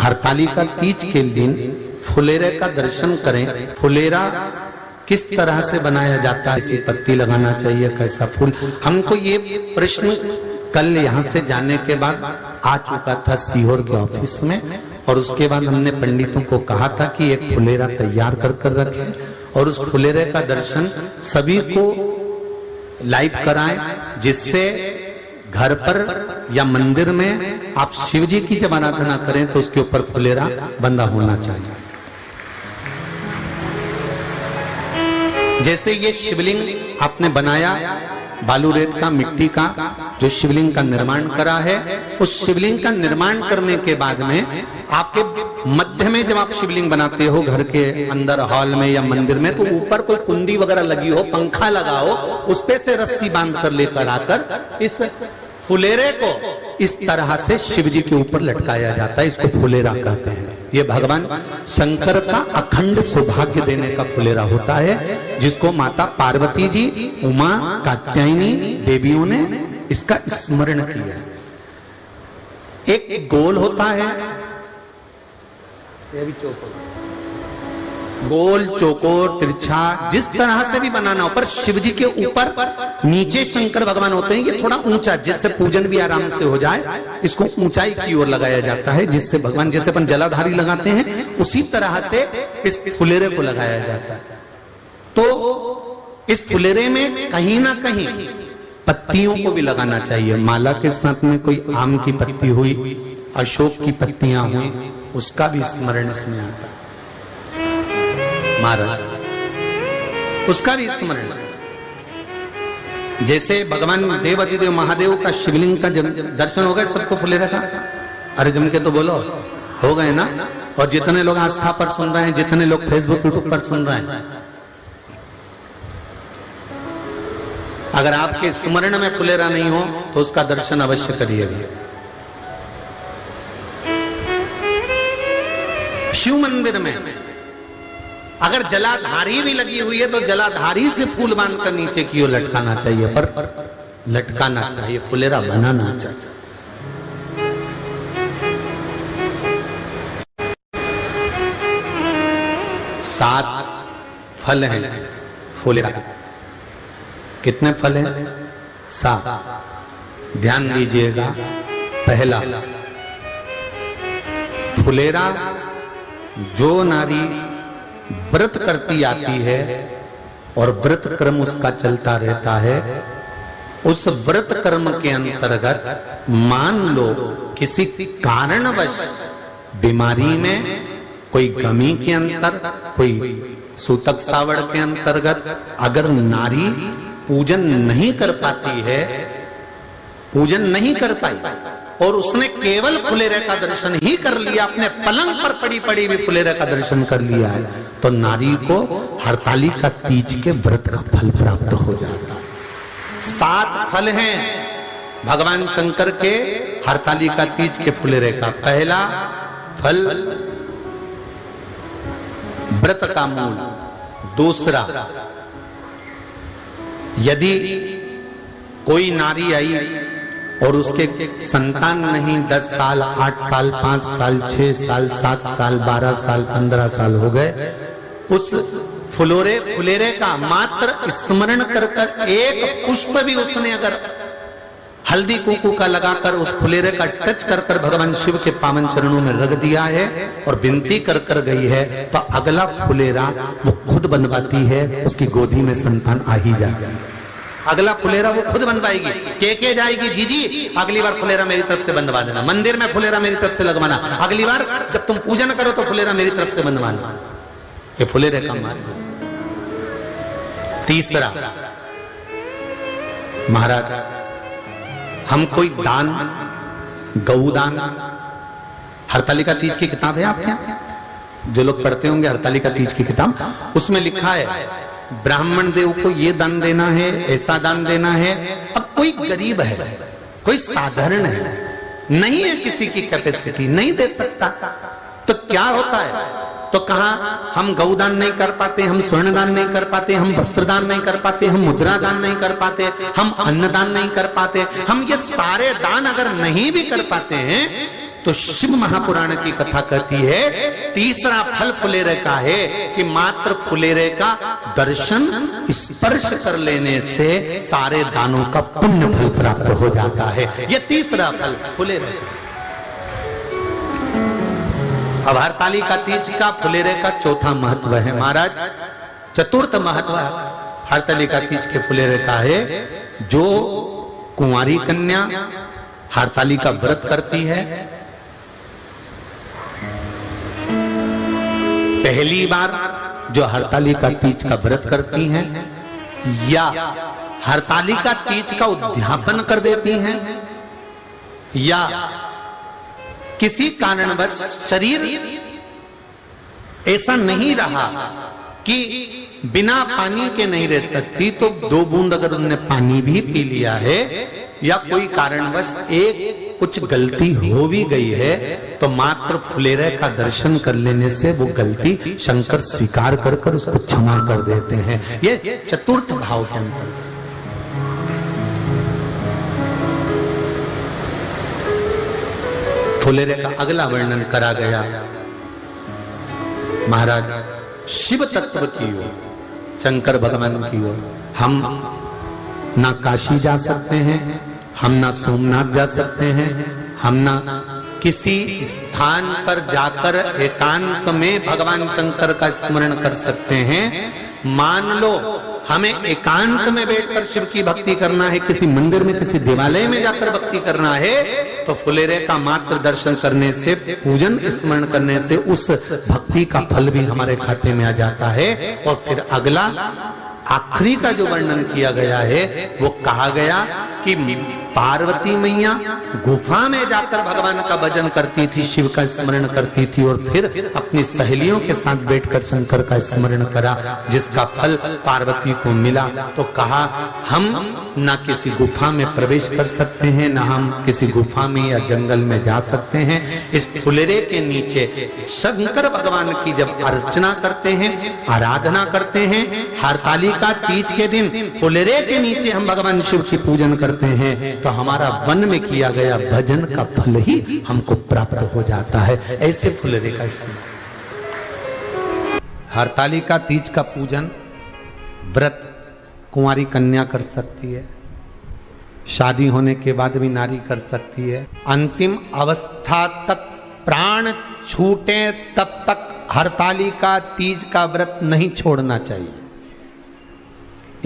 हरतालिका तीज के दिन फुलेरे का दर्शन करें। फुलेरा किस तरह से बनाया जाता है, इसी पत्ती लगाना चाहिए, कैसा फूल, हमको ये प्रश्न कल यहाँ से जाने के बाद आ चुका था सीहोर के ऑफिस में। और उसके बाद हमने पंडितों को कहा था कि एक फुलेरा तैयार कर कर रखें और उस फुलेरे का दर्शन सभी को लाइव कराएं, जिससे घर पर या मंदिर में आप शिव जी की जब आराधना करें तो उसके ऊपर फुलेरा बंधा होना चाहिए। जैसे ये शिवलिंग आपने बनाया बालू रेत का, मिट्टी का, जो शिवलिंग का निर्माण करा है, उस शिवलिंग का निर्माण करने के बाद में आपके मध्य में जब आप शिवलिंग बनाते हो घर के अंदर हॉल में या मंदिर में, तो ऊपर कोई कुंडी वगैरह लगी हो, पंखा लगा हो, उस पे से रस्सी बांध कर लेकर आकर इस फुलेरे को इस तरह से शिव जी के ऊपर लटकाया जाता है। इसको फुलेरा कहते हैं। ये भगवान शंकर का अखंड सौभाग्य देने का फुलेरा होता है, जिसको माता पार्वती जी, उमा, कात्यायनी देवियों ने इसका स्मरण किया। एक गोल होता है, ये भी चौकोर, गोल, चौकोर, तिरछा, जिस तरह से भी बनाना हो, पर शिव जी के ऊपर नीचे शंकर भगवान होते हैं। ये थोड़ा ऊंचा, जिससे पूजन भी आराम से हो जाए, इसको ऊंचाई की ओर लगाया जाता है, जिससे भगवान, जैसे अपन जलाधारी लगाते हैं, उसी तरह से इस फुलेरे को लगाया जाता है। तो इस फुलेरे में कहीं ना कहीं पत्तियों को भी लगाना चाहिए। माला के साथ में कोई आम की पत्ती हुई, अशोक की पत्तियां हुई, उसका भी स्मरण इसमें आता है महाराज, उसका भी स्मरण। जैसे भगवान देवाधिदेव महादेव का शिवलिंग का दर्शन हो गए सबको फुलेरा का? अरे जम के तो बोलो, हो गए ना? और जितने लोग आस्था पर सुन रहे हैं, जितने लोग फेसबुक यूट्यूब पर सुन रहे हैं, अगर आपके स्मरण में फुलेरा नहीं हो तो उसका दर्शन अवश्य करिएगा। शिव मंदिर में अगर जलाधारी भी लगी हुई है तो जलाधारी से फूल बांधकर नीचे की ओर लटकाना चाहिए, पर लटकाना चाहिए, फुलेरा बनाना चाहिए। सात फल हैं फुलेरा के। कितने फल हैं? 7। ध्यान दीजिएगा। पहला, फुलेरा जो नारी व्रत करती आती है और व्रत कर्म उसका चलता रहता है, उस व्रत कर्म के अंतर्गत मान लो किसी कारणवश बीमारी में, कोई गमी के अंतर, कोई सूतक सावड़ के अंतर्गत अगर नारी पूजन नहीं कर पाती है, पूजन नहीं कर पाई और उसने केवल फुलेरे का दर्शन ही कर लिया, अपने पलंग पर पड़ी पड़ी भी फुलेरे का दर्शन कर लिया है, तो नारी को हरतालिका तीज के व्रत का फल प्राप्त हो जाता है। 7 फल हैं भगवान शंकर के हरतालिका तीज के फुलेरे का। पहला फल व्रत का मूल। दूसरा, यदि कोई नारी आई और उसके संतान नहीं, 10 साल, 8 साल, 5 साल, 6 साल, 7 साल, 12 साल, 15 साल हो गए, उस फुलेरे का मात्र स्मरण कर कर एक पुष्प भी उसने अगर हल्दी कुंकू का लगाकर उस फुलेरे का टच कर कर भगवान शिव के पावन चरणों में रख दिया है और विनती कर कर गई है, तो अगला फुलेरा वो खुद बनवाती है, उसकी गोदी में संतान आ ही जाएगा। अगला फुलेरा वो खुद बनवाएगी, के जाएगी, जी अगली बार फुलेरा मेरी तरफ से बनवा देना, मंदिर में फुलेरा मेरी तरफ से लगवाना, अगली बार जब तुम पूजन करो तो फुलेरा मेरी तरफ से बनवाना। ये फुलेरे का महत्व। तीसरा, महाराज हम कोई दान, गौदान, हरतालिका तीज की किताब है आपके यहाँ, जो लोग पढ़ते होंगे हरतालिका तीज की किताब, उसमें लिखा है ब्राह्मण देव को ये दान देना है, ऐसा दान देना है। अब कोई गरीब है, कोई साधारण है, नहीं है किसी की कैपेसिटी, नहीं दे सकता, तो क्या होता है? तो कहा हम गौदान नहीं कर पाते, हम स्वर्णदान नहीं कर पाते, हम वस्त्रदान नहीं कर पाते, हम मुद्रा दान नहीं कर पाते, हम अन्नदान नहीं कर पाते, हम ये सारे दान अगर नहीं भी कर पाते हैं तो शिव महापुराण की कथा कहती है तीसरा फल फुलेरे का है कि मात्र फुलेरे का दर्शन स्पर्श कर लेने से सारे दानों का पुण्य फल प्राप्त हो जाता है। यह तीसरा फल फुलेरे। अब हरतालिका तीज का फुलेरे का चौथा महत्व है महाराज। चतुर्थ महत्व हरतालिका तीज के फुलेरे का है, जो कुंवारी कन्या हरतालिका व्रत करती है, पहली बार जो हरतालिका तीज का व्रत करती हैं या हरतालिका तीज का उद्यापन कर देती हैं या किसी कारणवश शरीर ऐसा नहीं रहा कि बिना पानी के नहीं रह सकती, तो 2 बूंद अगर उन्होंने पानी भी पी लिया है या कोई कारणवश एक कुछ गलती हो भी गई है, तो मात्र फुलेरे का दर्शन कर लेने से वो गलती शंकर स्वीकार कर कर उसको क्षमा कर देते हैं। ये चतुर्थ भाव के अंतर्गत। फुलेरे का अगला वर्णन करा गया महाराज शिव तत्व की ओर, शंकर भगवान की ओर। हम ना काशी जा सकते हैं, हम ना सोमनाथ जा सकते हैं, हम ना किसी स्थान पर जाकर एकांत में भगवान शंकर का स्मरण कर सकते हैं। मान लो हमें एकांत में बैठकर शिव की भक्ति करना है, किसी मंदिर में किसी देवालय में जाकर भक्ति करना है, तो फुलेरे का मात्र दर्शन करने से, पूजन स्मरण करने से उस भक्ति का फल भी हमारे खाते में आ जाता है। और फिर अगला आखिरी का जो वर्णन किया गया है वो कहा गया कि पार्वती मैया गुफा में जाकर भगवान का भजन करती थी, शिव का स्मरण करती थी और फिर अपनी सहेलियों के साथ बैठकर शंकर का स्मरण करा, जिसका फल पार्वती को मिला। तो कहा हम ना किसी गुफा में प्रवेश कर सकते हैं, ना हम किसी गुफा में या जंगल में जा सकते हैं। इस फुलेरे के नीचे शंकर भगवान की जब अर्चना करते हैं, आराधना करते हैं, हरतालिका तीज के दिन फुलेरे के नीचे हम भगवान शिव की पूजन करते हैं, तो हमारा वन में किया गया भजन का फल ही हमको प्राप्त हो जाता है। ऐसे फुलेरे का हरतालिका तीज का पूजन व्रत कुंवारी कन्या कर सकती है, शादी होने के बाद भी नारी कर सकती है। अंतिम अवस्था तक प्राण छूटे तब तक हरतालिका तीज का व्रत नहीं छोड़ना चाहिए।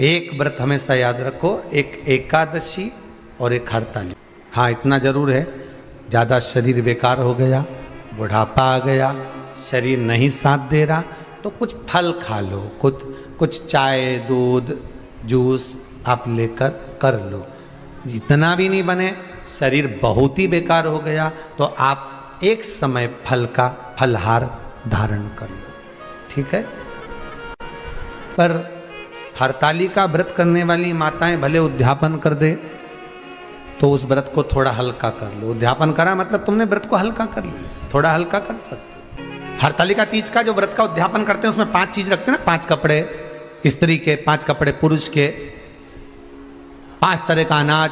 एक व्रत हमेशा याद रखो, एक एकादशी और एक हरतालिका। हाँ इतना जरूर है, ज़्यादा शरीर बेकार हो गया, बुढ़ापा आ गया, शरीर नहीं साथ दे रहा, तो कुछ फल खा लो, कुछ चाय दूध जूस आप लेकर कर लो। इतना भी नहीं बने, शरीर बहुत ही बेकार हो गया, तो आप एक समय फल का फलहार धारण कर लो, ठीक है। पर हरतालिका व्रत करने वाली माताएं भले उद्यापन कर दे, तो उस व्रत को थोड़ा हल्का कर लो। उद्यापन करा मतलब तुमने व्रत को हल्का कर लिया, थोड़ा हल्का कर सकते। हरतालिका तीज का जो व्रत का उद्यापन करते हैं उसमें 5 चीज रखते हैं ना, 5 कपड़े स्त्री के, 5 कपड़े पुरुष के, 5 तरह का अनाज,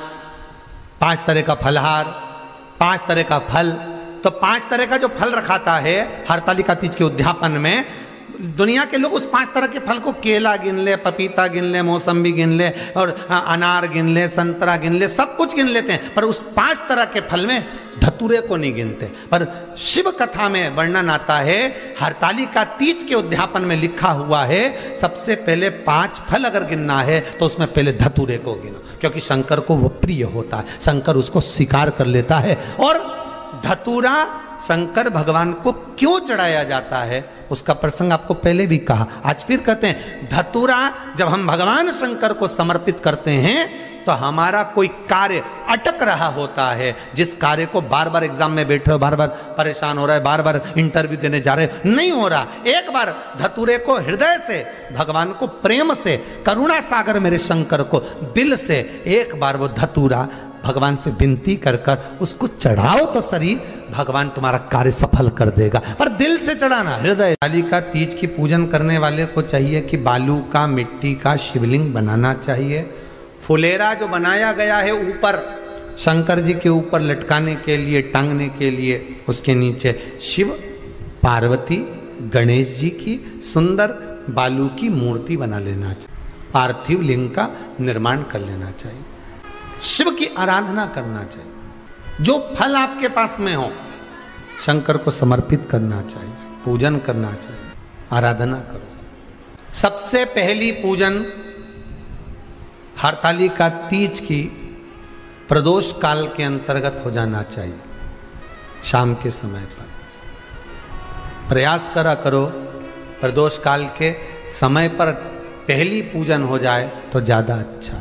5 तरह का फलहार, 5 तरह का फल। तो 5 तरह का जो फल रखाता है हरतालिका तीज के उद्यापन में, दुनिया के लोग उस 5 तरह के फल को केला गिन ले, पपीता गिन ले, मौसम्बी गिन ले और अनार गिन ले, संतरा गिन ले, सब कुछ गिन लेते हैं, पर उस 5 तरह के फल में धतूरे को नहीं गिनते। पर शिव कथा में वर्णन आता है, हरतालिका तीज के उद्यापन में लिखा हुआ है सबसे पहले 5 फल अगर गिनना है तो उसमें पहले धतूरे को गिनो, क्योंकि शंकर को वो प्रिय होता है, शंकर उसको स्वीकार कर लेता है। और धतूरा शंकर भगवान को क्यों चढ़ाया जाता है उसका प्रसंग आपको पहले भी कहा, आज फिर कहते हैं। धतूरा जब हम भगवान शंकर को समर्पित करते हैं तो हमारा कोई कार्य अटक रहा होता है, जिस कार्य को बार बार एग्जाम में बैठे हो, बार बार परेशान हो रहा है, बार बार इंटरव्यू देने जा रहे हो, नहीं हो रहा, एक बार धतूरे को हृदय से भगवान को प्रेम से, करुणा सागर मेरे शंकर को दिल से एक बार वो धतूरा भगवान से विनती कर कर उसको चढ़ाओ तो सही, भगवान तुम्हारा कार्य सफल कर देगा। पर दिल से चढ़ाना, हृदय। हरतालिका तीज की पूजन करने वाले को चाहिए कि बालू का, मिट्टी का शिवलिंग बनाना चाहिए। फुलेरा जो बनाया गया है ऊपर शंकर जी के ऊपर लटकाने के लिए, टांगने के लिए उसके नीचे शिव, पार्वती, गणेश जी की सुंदर बालू की मूर्ति बना लेना चाहिए, पार्थिव लिंग का निर्माण कर लेना चाहिए, शिव की आराधना करना चाहिए। जो फल आपके पास में हो शंकर को समर्पित करना चाहिए, पूजन करना चाहिए, आराधना करो। सबसे पहली पूजन हरतालिका तीज की प्रदोष काल के अंतर्गत हो जाना चाहिए। शाम के समय पर प्रयास करा करो प्रदोष काल के समय पर पहली पूजन हो जाए तो ज़्यादा अच्छा।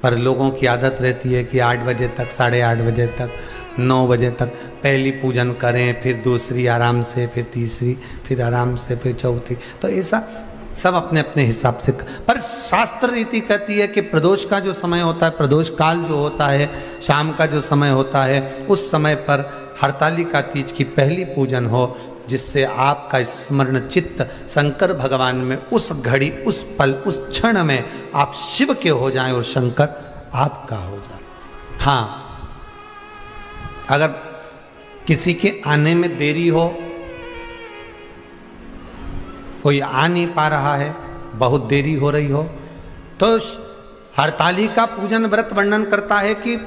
पर लोगों की आदत रहती है कि 8 बजे तक, 8:30 बजे तक, 9 बजे तक पहली पूजन करें, फिर दूसरी आराम से, फिर तीसरी, फिर आराम से, फिर चौथी। तो ऐसा सब अपने अपने हिसाब से। पर शास्त्र रीति कहती है कि प्रदोष का जो समय होता है, प्रदोष काल जो होता है, शाम का जो समय होता है, उस समय पर हरतालिका तीज की पहली पूजन हो, जिससे आपका स्मरण चित्त शंकर भगवान में उस घड़ी, उस पल, उस क्षण में आप शिव के हो जाएं और शंकर आपका हो जाए। हाँ, अगर किसी के आने में देरी हो, कोई आ नहीं पा रहा है, बहुत देरी हो रही हो, तो हरतालिका पूजन व्रत वर्णन करता है कि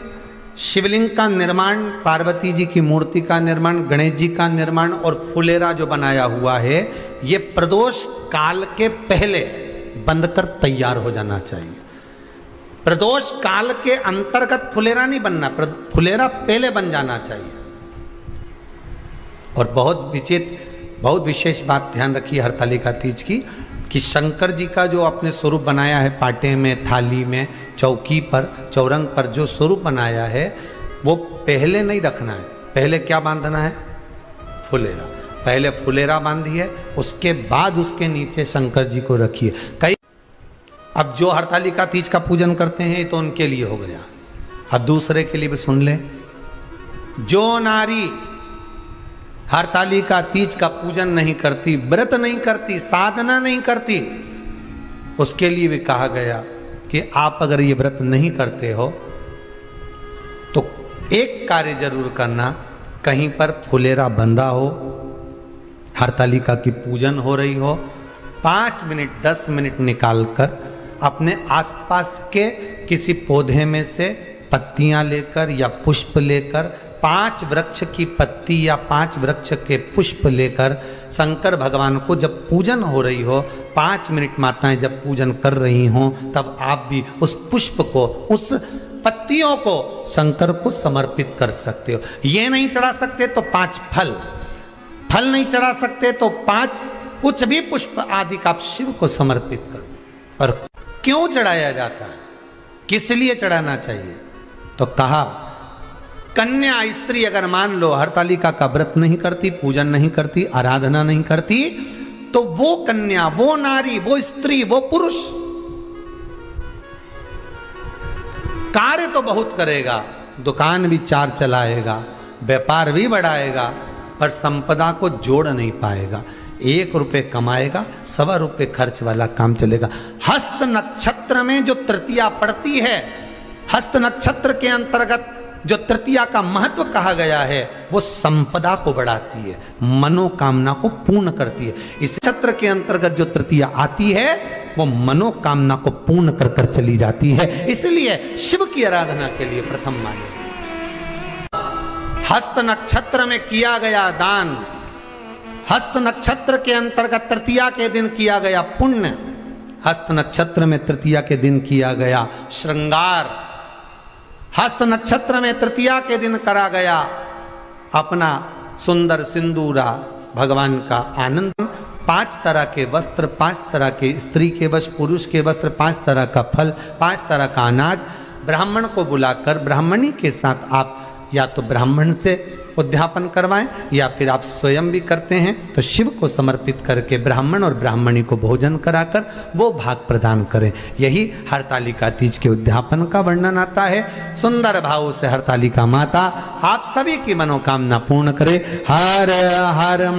शिवलिंग का निर्माण, पार्वती जी की मूर्ति का निर्माण, गणेश जी का निर्माण और फुलेरा जो बनाया हुआ है, ये प्रदोष काल के पहले बंधकर तैयार हो जाना चाहिए। प्रदोष काल के अंतर्गत फुलेरा नहीं बनना, फुलेरा पहले बन जाना चाहिए। और बहुत विशेष बात ध्यान रखिए हरतालिका तीज की, कि शंकर जी का जो अपने स्वरूप बनाया है, पाटे में, थाली में, चौकी पर, चौरंग पर जो स्वरूप बनाया है, वो पहले नहीं रखना है। पहले क्या बांधना है? फुलेरा। पहले फुलेरा बांधिए, उसके बाद उसके नीचे शंकर जी को रखिए। कई अब जो हरतालिका तीज का पूजन करते हैं तो उनके लिए हो गया, अब दूसरे के लिए भी सुन ले। जो नारी हरतालिका तीज का पूजन नहीं करती, व्रत नहीं करती, साधना नहीं करती, उसके लिए भी कहा गया कि आप अगर ये व्रत नहीं करते हो तो एक कार्य जरूर करना, कहीं पर फुलेरा बंधा हो, हरतालिका की पूजन हो रही हो, 5 मिनट 10 मिनट निकालकर अपने आसपास के किसी पौधे में से पत्तियां लेकर या पुष्प लेकर, 5 वृक्ष की पत्ती या 5 वृक्ष के पुष्प लेकर शंकर भगवान को जब पूजन हो रही हो, 5 मिनट माताएं जब पूजन कर रही हों, तब आप भी उस पुष्प को, उस पत्तियों को शंकर को समर्पित कर सकते हो। ये नहीं चढ़ा सकते तो 5 फल नहीं चढ़ा सकते तो 5 कुछ भी पुष्प आदि का आप शिव को समर्पित कर। पर क्यों चढ़ाया जाता है, किस लिए चढ़ाना चाहिए? तो कहा कन्या स्त्री अगर मान लो हरतालिका का व्रत नहीं करती, पूजन नहीं करती, आराधना नहीं करती, तो वो कन्या, वो नारी, वो स्त्री, वो पुरुष कार्य तो बहुत करेगा, दुकान भी 4 चलाएगा, व्यापार भी बढ़ाएगा, पर संपदा को जोड़ नहीं पाएगा। 1 रुपये कमाएगा, 1.25 रुपये खर्च वाला काम चलेगा। हस्त नक्षत्र में जो तृतीया पड़ती है, हस्त नक्षत्र के अंतर्गत जो तृतीया का महत्व कहा गया है, वो संपदा को बढ़ाती है, मनोकामना को पूर्ण करती है। इस नक्षत्र के अंतर्गत जो तृतीया आती है, वो मनोकामना को पूर्ण कर कर चली जाती है। इसलिए शिव की आराधना के लिए प्रथम मान्य। हस्त नक्षत्र में किया गया दान, हस्त नक्षत्र के अंतर्गत तृतीया के दिन किया गया पुण्य, हस्त नक्षत्र में तृतीया के दिन किया गया श्रृंगार, हस्त नक्षत्र में तृतीया के दिन करा गया अपना सुंदर सिंदूरा, भगवान का आनंद, 5 तरह के वस्त्र, 5 तरह के स्त्री के वस्त्र, पुरुष के वस्त्र, 5 तरह का फल, 5 तरह का अनाज, ब्राह्मण को बुलाकर ब्राह्मणी के साथ आप या तो ब्राह्मण से उद्यापन करवाएं या फिर आप स्वयं भी करते हैं तो शिव को समर्पित करके ब्राह्मण और ब्राह्मणी को भोजन कराकर वो भाग प्रदान करें। यही हरतालिका तीज के उद्यापन का वर्णन आता है। सुंदर भाव से हरतालिका माता आप सभी की मनोकामना पूर्ण करे। हर हर